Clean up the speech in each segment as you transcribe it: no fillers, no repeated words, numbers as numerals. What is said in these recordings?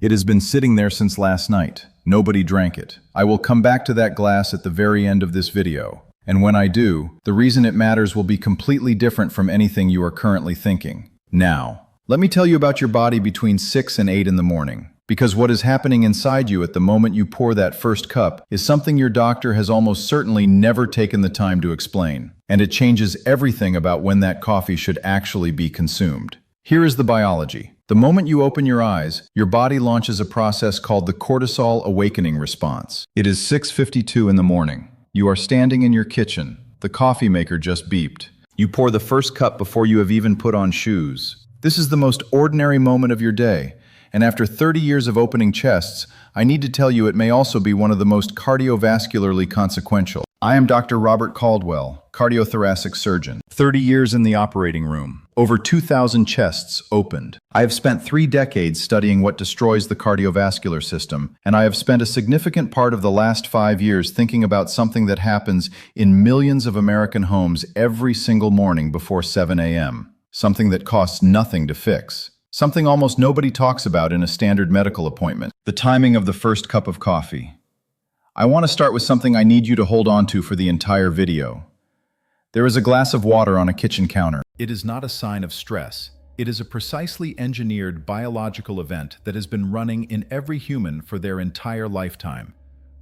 It has been sitting there since last night. Nobody drank it. I will come back to that glass at the very end of this video. And when I do, the reason it matters will be completely different from anything you are currently thinking. Now, let me tell you about your body between 6 and 8 in the morning. Because what is happening inside you at the moment you pour that first cup is something your doctor has almost certainly never taken the time to explain. And it changes everything about when that coffee should actually be consumed. Here is the biology. The moment you open your eyes, your body launches a process called the Cortisol Awakening Response. It is 6:52 in the morning. You are standing in your kitchen. The coffee maker just beeped. You pour the first cup before you have even put on shoes. This is the most ordinary moment of your day. And after 30 years of opening chests, I need to tell you it may also be one of the most cardiovascularly consequential. I am Dr. Robert Caldwell, cardiothoracic surgeon. 30 years in the operating room. Over 2,000 chests opened. I have spent 3 decades studying what destroys the cardiovascular system, and I have spent a significant part of the last 5 years thinking about something that happens in millions of American homes every single morning before 7 a.m. Something that costs nothing to fix. Something almost nobody talks about in a standard medical appointment. The timing of the first cup of coffee. I want to start with something I need you to hold on to for the entire video. There is a glass of water on a kitchen counter. It is not a sign of stress. It is a precisely engineered biological event that has been running in every human for their entire lifetime.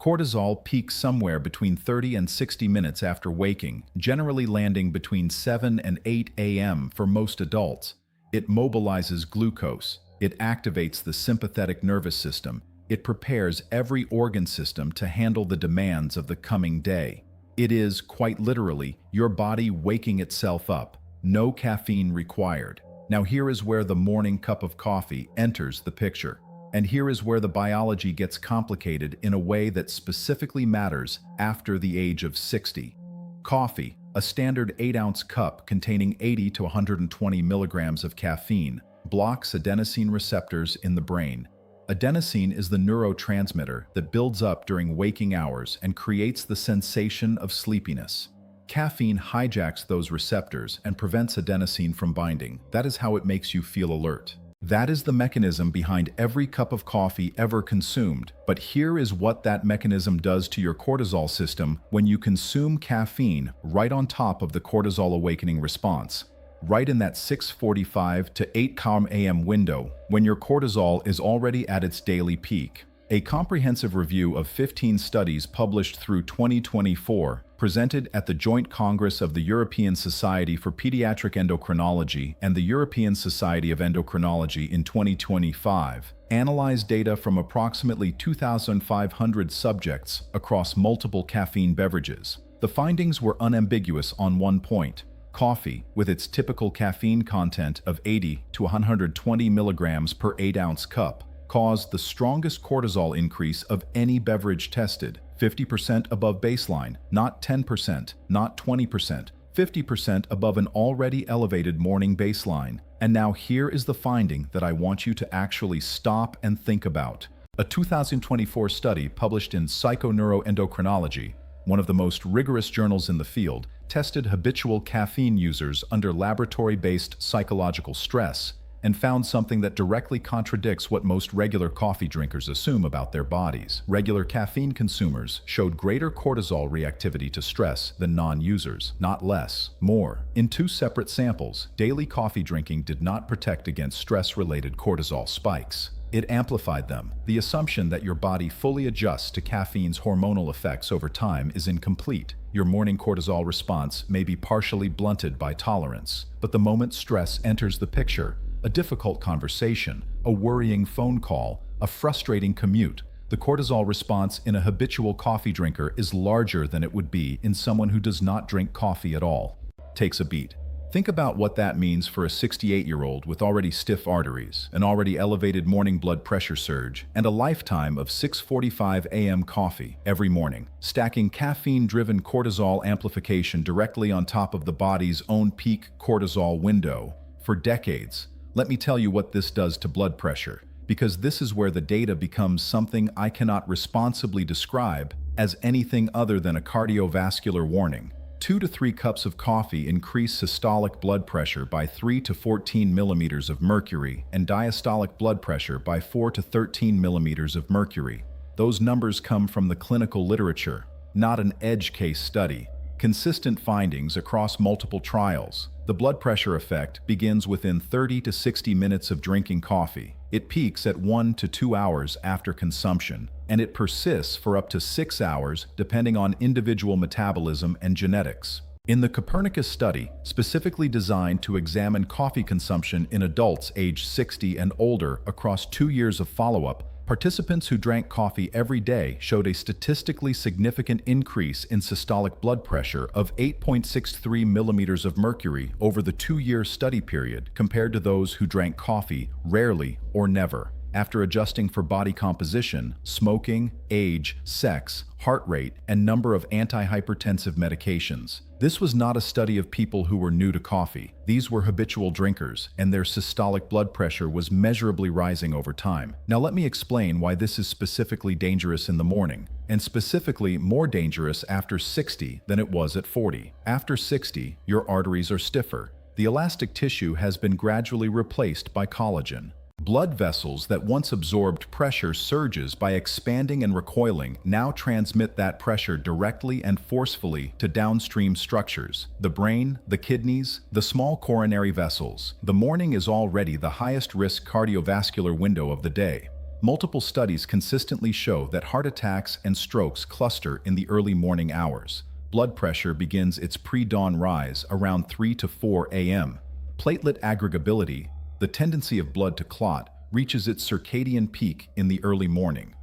Cortisol peaks somewhere between 30 and 60 minutes after waking, generally landing between 7 and 8 a.m. for most adults. It mobilizes glucose. It activates the sympathetic nervous system. It prepares every organ system to handle the demands of the coming day. It is, quite literally, your body waking itself up. No caffeine required. Now here is where the morning cup of coffee enters the picture. And here is where the biology gets complicated in a way that specifically matters after the age of 60. Coffee, a standard 8-ounce cup containing 80 to 120 milligrams of caffeine, blocks adenosine receptors in the brain. Adenosine is the neurotransmitter that builds up during waking hours and creates the sensation of sleepiness. Caffeine hijacks those receptors and prevents adenosine from binding. That is how it makes you feel alert. That is the mechanism behind every cup of coffee ever consumed. But here is what that mechanism does to your cortisol system when you consume caffeine right on top of the cortisol awakening response. Right in that 6:45 to 8 a.m. window, when your cortisol is already at its daily peak. A comprehensive review of 15 studies published through 2024, presented at the Joint Congress of the European Society for Pediatric Endocrinology and the European Society of Endocrinology in 2025, analyzed data from approximately 2,500 subjects across multiple caffeine beverages. The findings were unambiguous on one point. Coffee, with its typical caffeine content of 80 to 120 milligrams per 8-ounce cup, caused the strongest cortisol increase of any beverage tested, 50% above baseline, not 10%, not 20%, 50% above an already elevated morning baseline. And now here is the finding that I want you to actually stop and think about. A 2024 study published in Psychoneuroendocrinology, one of the most rigorous journals in the field, tested habitual caffeine users under laboratory-based psychological stress and found something that directly contradicts what most regular coffee drinkers assume about their bodies. Regular caffeine consumers showed greater cortisol reactivity to stress than non-users, not less, more. In 2 separate samples, daily coffee drinking did not protect against stress-related cortisol spikes. It amplified them. The assumption that your body fully adjusts to caffeine's hormonal effects over time is incomplete. Your morning cortisol response may be partially blunted by tolerance, but the moment stress enters the picture, a difficult conversation, a worrying phone call, a frustrating commute, the cortisol response in a habitual coffee drinker is larger than it would be in someone who does not drink coffee at all. Takes a beat. Think about what that means for a 68-year-old with already stiff arteries, an already elevated morning blood pressure surge, and a lifetime of 6:45 a.m. coffee every morning, stacking caffeine-driven cortisol amplification directly on top of the body's own peak cortisol window. For decades, let me tell you what this does to blood pressure, because this is where the data becomes something I cannot responsibly describe as anything other than a cardiovascular warning. 2 to 3 cups of coffee increase systolic blood pressure by 3 to 14 millimeters of mercury and diastolic blood pressure by 4 to 13 millimeters of mercury. Those numbers come from the clinical literature, not an edge case study. Consistent findings across multiple trials. The blood pressure effect begins within 30 to 60 minutes of drinking coffee. It peaks at 1 to 2 hours after consumption, and it persists for up to 6 hours depending on individual metabolism and genetics. In the COPERNICUS study, specifically designed to examine coffee consumption in adults aged 60 and older across 2 years of follow-up, participants who drank coffee every day showed a statistically significant increase in systolic blood pressure of 8.63 millimeters of mercury over the 2-year study period compared to those who drank coffee rarely or never. After adjusting for body composition, smoking, age, sex, heart rate, and number of antihypertensive medications. This was not a study of people who were new to coffee. These were habitual drinkers, and their systolic blood pressure was measurably rising over time. Now let me explain why this is specifically dangerous in the morning, and specifically more dangerous after 60 than it was at 40. After 60, your arteries are stiffer. The elastic tissue has been gradually replaced by collagen. Blood vessels that once absorbed pressure surges by expanding and recoiling now transmit that pressure directly and forcefully to downstream structures, the brain, the kidneys, the small coronary vessels. The morning is already the highest risk cardiovascular window of the day. Multiple studies consistently show that heart attacks and strokes cluster in the early morning hours. Blood pressure begins its pre-dawn rise around 3 to 4 a.m. Platelet aggregability, the tendency of blood to clot, reaches its circadian peak in the early morning.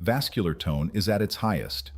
Vascular tone is at its highest.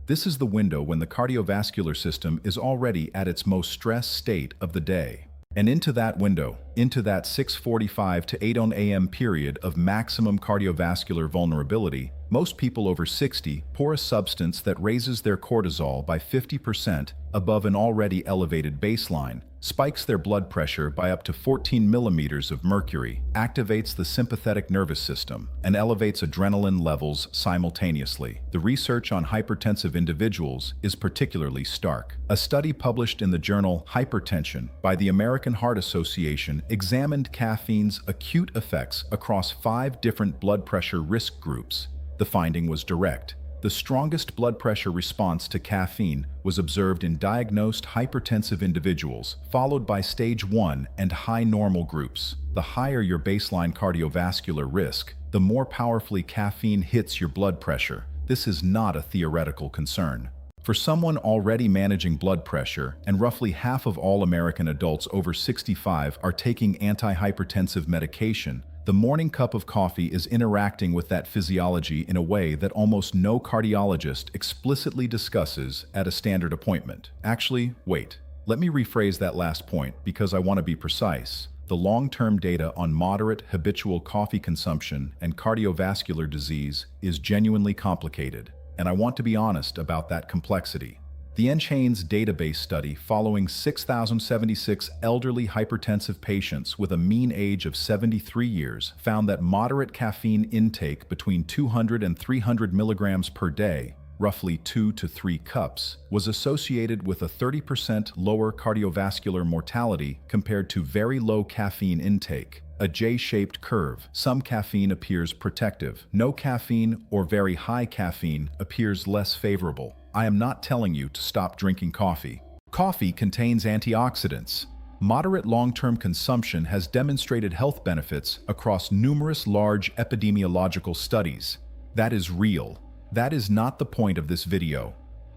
This is the window when the cardiovascular system is already at its most stressed state of the day. And into that window, into that 6:45 to 8 a.m. period of maximum cardiovascular vulnerability, most people over 60 pour a substance that raises their cortisol by 50% above an already elevated baseline, spikes their blood pressure by up to 14 millimeters of mercury, activates the sympathetic nervous system, and elevates adrenaline levels simultaneously. The research on hypertensive individuals is particularly stark. A study published in the journal Hypertension by the American Heart Association examined caffeine's acute effects across 5 different blood pressure risk groups. The finding was direct. The strongest blood pressure response to caffeine was observed in diagnosed hypertensive individuals, followed by stage 1 and high normal groups. The higher your baseline cardiovascular risk, the more powerfully caffeine hits your blood pressure. This is not a theoretical concern. For someone already managing blood pressure, and roughly half of all American adults over 65 are taking antihypertensive medication, the morning cup of coffee is interacting with that physiology in a way that almost no cardiologist explicitly discusses at a standard appointment. Actually, wait. Let me rephrase that last point because I want to be precise. The long-term data on moderate habitual coffee consumption and cardiovascular disease is genuinely complicated, and I want to be honest about that complexity. The NHANES database study following 6,076 elderly hypertensive patients with a mean age of 73 years found that moderate caffeine intake between 200 and 300 milligrams per day, roughly 2 to 3 cups, was associated with a 30% lower cardiovascular mortality compared to very low caffeine intake. A J-shaped curve. Some caffeine appears protective. No caffeine or very high caffeine appears less favorable. I am not telling you to stop drinking coffee. Coffee contains antioxidants. Moderate long-term consumption has demonstrated health benefits across numerous large epidemiological studies. That is real. That is not the point of this video.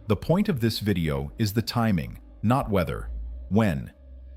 The point of this video is the timing, not whether. When.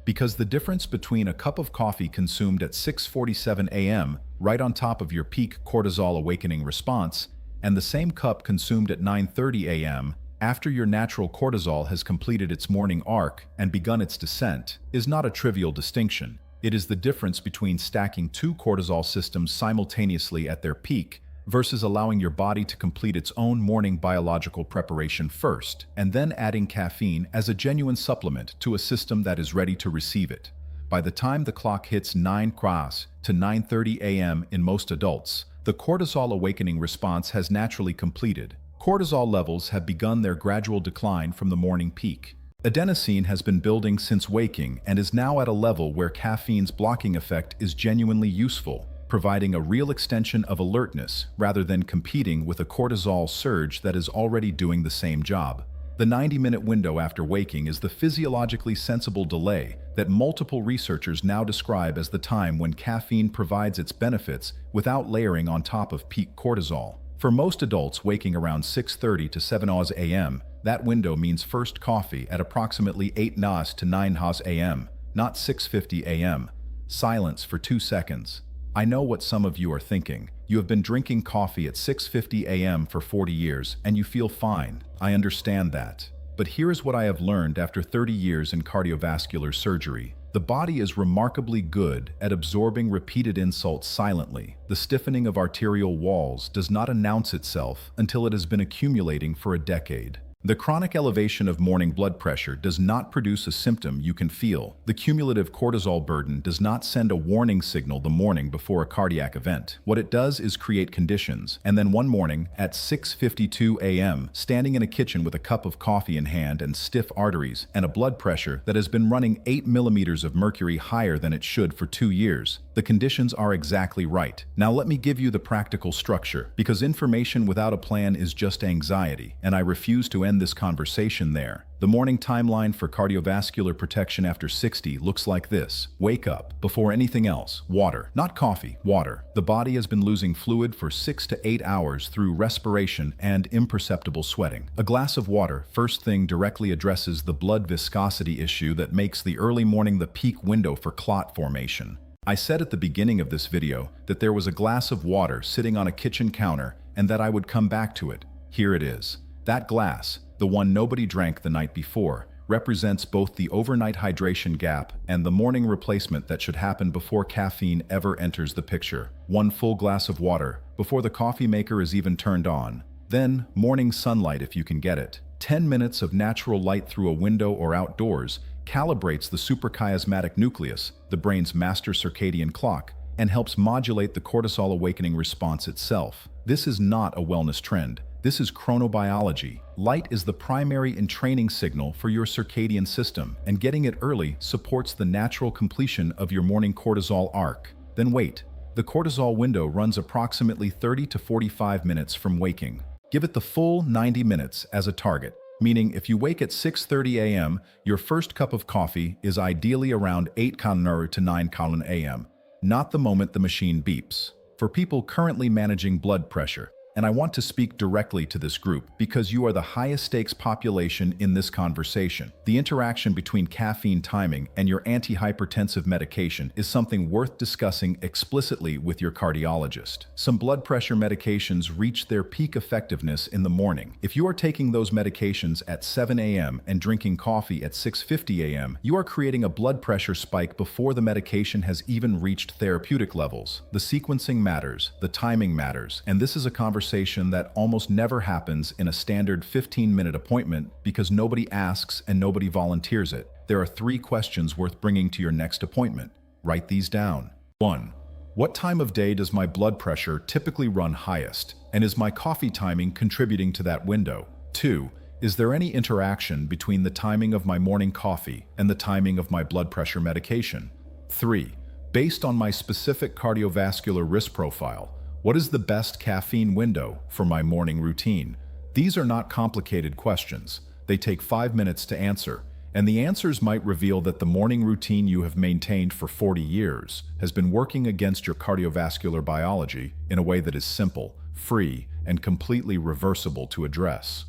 Because the difference between a cup of coffee consumed at 6:47 a.m., right on top of your peak cortisol awakening response, and the same cup consumed at 9:30 a.m., after your natural cortisol has completed its morning arc and begun its descent, is not a trivial distinction. It is the difference between stacking 2 cortisol systems simultaneously at their peak versus allowing your body to complete its own morning biological preparation first, and then adding caffeine as a genuine supplement to a system that is ready to receive it. By the time the clock hits 9 kras to 9:30 a.m. in most adults, the cortisol awakening response has naturally completed. Cortisol levels have begun their gradual decline from the morning peak. Adenosine has been building since waking and is now at a level where caffeine's blocking effect is genuinely useful, providing a real extension of alertness rather than competing with a cortisol surge that is already doing the same job. The 90-minute window after waking is the physiologically sensible delay that multiple researchers now describe as the time when caffeine provides its benefits without layering on top of peak cortisol. For most adults waking around 6:30 to 7 a.m., that window means first coffee at approximately 8 to 9 a.m., not 6:50 a.m. Silence for 2 seconds. I know what some of you are thinking. You have been drinking coffee at 6:50 a.m. for 40 years and you feel fine. I understand that. But here is what I have learned after 30 years in cardiovascular surgery. The body is remarkably good at absorbing repeated insults silently. The stiffening of arterial walls does not announce itself until it has been accumulating for a decade. The chronic elevation of morning blood pressure does not produce a symptom you can feel. The cumulative cortisol burden does not send a warning signal the morning before a cardiac event. What it does is create conditions, and then one morning at 6:52 a.m., standing in a kitchen with a cup of coffee in hand and stiff arteries and a blood pressure that has been running 8 millimeters of mercury higher than it should for 2 years, the conditions are exactly right. Now let me give you the practical structure, because information without a plan is just anxiety, and I refuse to end this conversation there. The morning timeline for cardiovascular protection after 60 looks like this. Wake up. Before anything else, water. Not coffee, water. The body has been losing fluid for 6 to 8 hours through respiration and imperceptible sweating. A glass of water, first thing, directly addresses the blood viscosity issue that makes the early morning the peak window for clot formation. I said at the beginning of this video that there was a glass of water sitting on a kitchen counter and that I would come back to it. Here it is. That glass, the one nobody drank the night before, represents both the overnight hydration gap and the morning replacement that should happen before caffeine ever enters the picture. One full glass of water before the coffee maker is even turned on. Then, morning sunlight if you can get it. 10 minutes of natural light through a window or outdoors calibrates the suprachiasmatic nucleus, the brain's master circadian clock, and helps modulate the cortisol awakening response itself. This is not a wellness trend. This is chronobiology. Light is the primary entraining signal for your circadian system, and getting it early supports the natural completion of your morning cortisol arc. Then wait. The cortisol window runs approximately 30 to 45 minutes from waking. Give it the full 90 minutes as a target, meaning if you wake at 6:30 a.m., your first cup of coffee is ideally around 8 to 9 a.m., not the moment the machine beeps. For people currently managing blood pressure, and I want to speak directly to this group because you are the highest stakes population in this conversation. The interaction between caffeine timing and your antihypertensive medication is something worth discussing explicitly with your cardiologist. Some blood pressure medications reach their peak effectiveness in the morning. If you are taking those medications at 7 a.m. and drinking coffee at 6:50 a.m., you are creating a blood pressure spike before the medication has even reached therapeutic levels. The sequencing matters, the timing matters, and this is a conversation that almost never happens in a standard 15-minute appointment because nobody asks and nobody volunteers it. There are 3 questions worth bringing to your next appointment. Write these down. 1. What time of day does my blood pressure typically run highest? And is my coffee timing contributing to that window? 2. Is there any interaction between the timing of my morning coffee and the timing of my blood pressure medication? 3. Based on my specific cardiovascular risk profile, what is the best caffeine window for my morning routine? These are not complicated questions. They take 5 minutes to answer, and the answers might reveal that the morning routine you have maintained for 40 years has been working against your cardiovascular biology in a way that is simple, free, and completely reversible to address.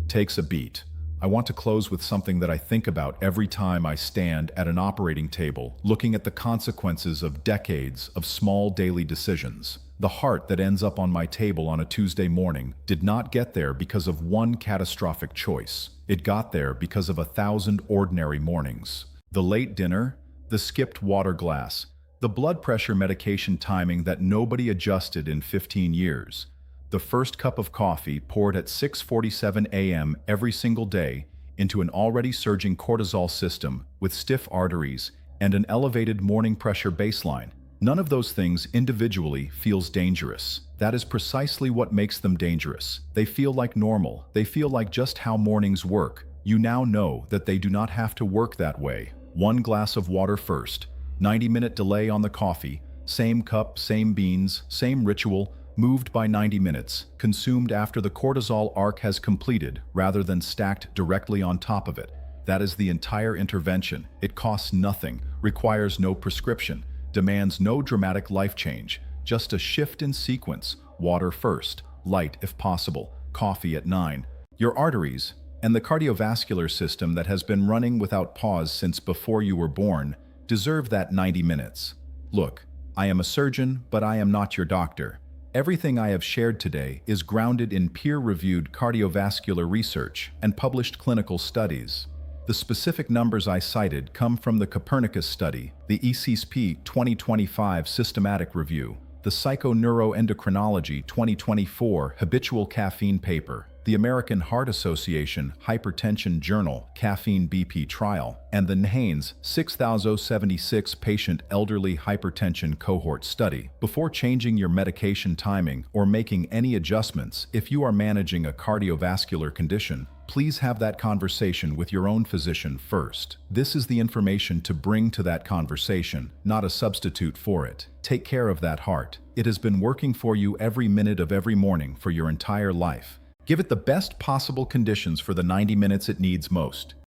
Takes a beat. I want to close with something that I think about every time I stand at an operating table, looking at the consequences of decades of small daily decisions. The heart that ends up on my table on a Tuesday morning did not get there because of one catastrophic choice. It got there because of 1,000 ordinary mornings. The late dinner, the skipped water glass, the blood pressure medication timing that nobody adjusted in 15 years, the first cup of coffee poured at 6:47 a.m. every single day into an already surging cortisol system with stiff arteries and an elevated morning pressure baseline. None of those things individually feels dangerous. That is precisely what makes them dangerous. They feel like normal. They feel like just how mornings work, You now know that they do not have to work that way. 1 glass of water first, 90-minute delay on the coffee, same cup, same beans, same ritual, moved by 90 minutes, consumed after the cortisol arc has completed rather than stacked directly on top of it. That is the entire intervention. It costs nothing, requires no prescription, demands no dramatic life change, just a shift in sequence. Water first, light if possible, coffee at 9. Your arteries and the cardiovascular system that has been running without pause since before you were born deserve that 90 minutes. Look, I am a surgeon, but I am not your doctor. Everything I have shared today is grounded in peer-reviewed cardiovascular research and published clinical studies. The specific numbers I cited come from the COPERNICUS study, the ECSP 2025 systematic review, the Psychoneuroendocrinology 2024 habitual caffeine paper, the American Heart Association Hypertension Journal Caffeine BP Trial, and the NHANES 6076 patient elderly hypertension cohort study. Before changing your medication timing or making any adjustments if you are managing a cardiovascular condition, please have that conversation with your own physician first. This is the information to bring to that conversation, not a substitute for it. Take care of that heart. It has been working for you every minute of every morning for your entire life. Give it the best possible conditions for the 90 minutes it needs most.